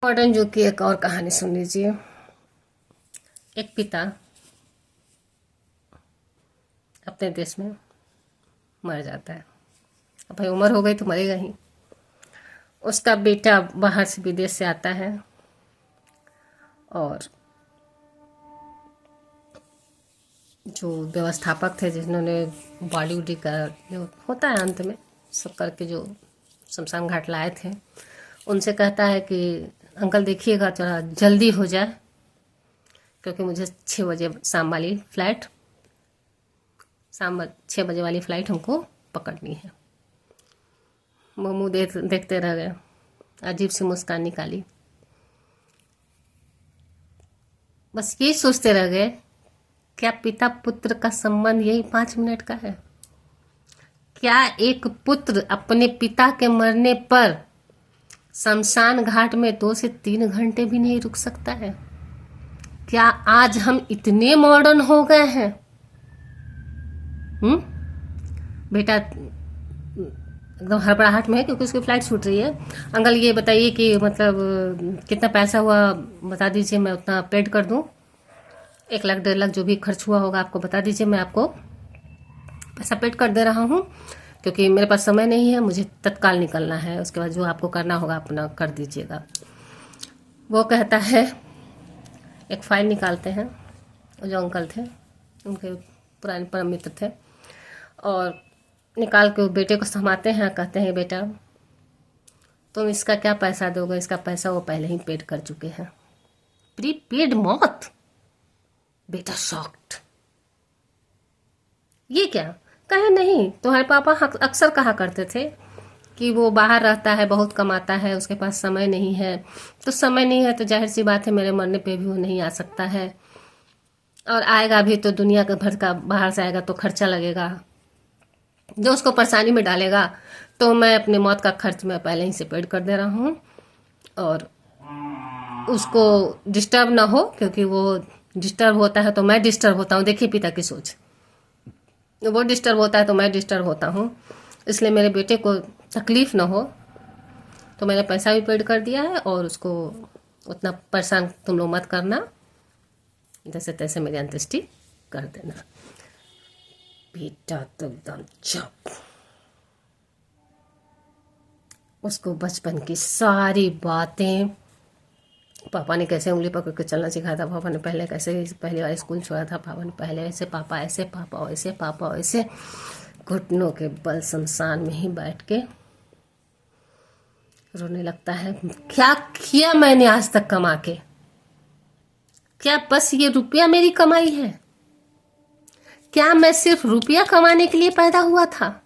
Modern युग की एक और कहानी सुन लीजिए। एक पिता अपने देश में मर जाता है। अब भाई उम्र हो गई तो मरेगा ही। उसका बेटा बाहर से विदेश से आता है और जो व्यवस्थापक थे जिन्होंने बॉडी वॉडी का जो होता है अंत में सब करके जो शमशान घाट लाए थे, उनसे कहता है कि अंकल देखिएगा थोड़ा जल्दी हो जाए, क्योंकि मुझे 6 बजे शाम 6 बजे वाली फ्लाइट हमको पकड़नी है। वो मुँह देखते रह गए, अजीब सी मुस्कान निकाली, बस यही सोचते रह गए, क्या पिता पुत्र का संबंध यही 5 मिनट का है? क्या एक पुत्र अपने पिता के मरने पर शमशान घाट में 2 से 3 घंटे भी नहीं रुक सकता है? क्या आज हम इतने मॉडर्न हो गए हैं? बेटा एकदम हड़बड़ाहट में है क्योंकि उसकी फ्लाइट छूट रही है। अंकल ये बताइए कि मतलब कितना पैसा हुआ, बता दीजिए, मैं उतना पेड कर दूं। 1 लाख 1.5 लाख जो भी खर्च हुआ होगा आपको बता दीजिए, मैं आपको पैसा पेड कर दे रहा हूँ, क्योंकि मेरे पास समय नहीं है, मुझे तत्काल निकलना है। उसके बाद जो आपको करना होगा अपना कर दीजिएगा। वो कहता है, एक फाइल निकालते हैं, जो अंकल थे उनके पुराने परम मित्र थे, और निकाल के बेटे को थमाते हैं। कहते हैं, बेटा तुम इसका क्या पैसा दोगे? इसका पैसा वो पहले ही पेड कर चुके हैं। प्रीपेड मौत। बेटा शॉक्ड, ये क्या? कहे नहीं, तुम्हारे पापा अक्सर कहा करते थे कि वो बाहर रहता है, बहुत कमाता है, उसके पास समय नहीं है। तो समय नहीं है तो जाहिर सी बात है मेरे मरने पे भी वो नहीं आ सकता है, और आएगा भी तो दुनिया के भर का बाहर से आएगा तो खर्चा लगेगा जो उसको परेशानी में डालेगा। तो मैं अपने मौत का खर्च मैं पहले ही से पेड कर दे रहा हूँ, और उसको डिस्टर्ब ना हो, क्योंकि वो डिस्टर्ब होता है तो मैं डिस्टर्ब होता हूँ। देखिए पिता की सोच, वो डिस्टर्ब होता है तो मैं डिस्टर्ब होता हूँ, इसलिए मेरे बेटे को तकलीफ ना हो, तो मैंने पैसा भी पेड कर दिया है, और उसको उतना परेशान तुम लोग मत करना, जैसे तैसे मेरी अंत्येष्टि कर देना। बेटा तो एकदम चुप, उसको बचपन की सारी बातें, पापा ने कैसे उंगली पकड़ के चलना सिखाया था, पापा ने पहले कैसे पहली बार स्कूल छोड़ा था, पापा ने पहले ऐसे, पापा ऐसे, पापा ऐसे, पापा ऐसे, घुटनों के बल शमशान में ही बैठ के रोने लगता है। क्या किया मैंने आज तक कमा के? क्या बस ये रुपया मेरी कमाई है? क्या मैं सिर्फ रुपया कमाने के लिए पैदा हुआ था?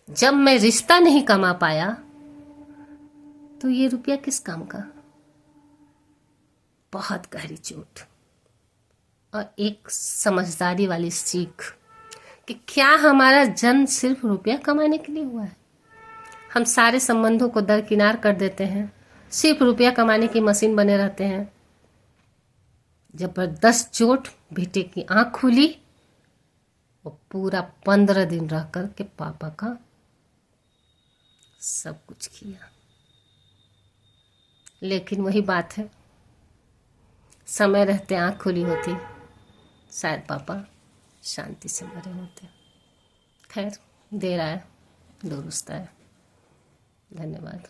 जब मैं रिश्ता नहीं कमा पाया तो ये रुपया किस काम का? बहुत गहरी चोट और एक समझदारी वाली सीख कि क्या हमारा जन्म सिर्फ रुपया कमाने के लिए हुआ है? हम सारे संबंधों को दरकिनार कर देते हैं, सिर्फ रुपया कमाने की मशीन बने रहते हैं। जबरदस्त चोट, बेटे की आंख खुली, वो पूरा 15 दिन रह कर के पापा का सब कुछ किया। लेकिन वही बात है, समय रहते आंख खुली होती, शायद पापा शांति से मरे होते। खैर, देर आए दुरुस्त आए। धन्यवाद।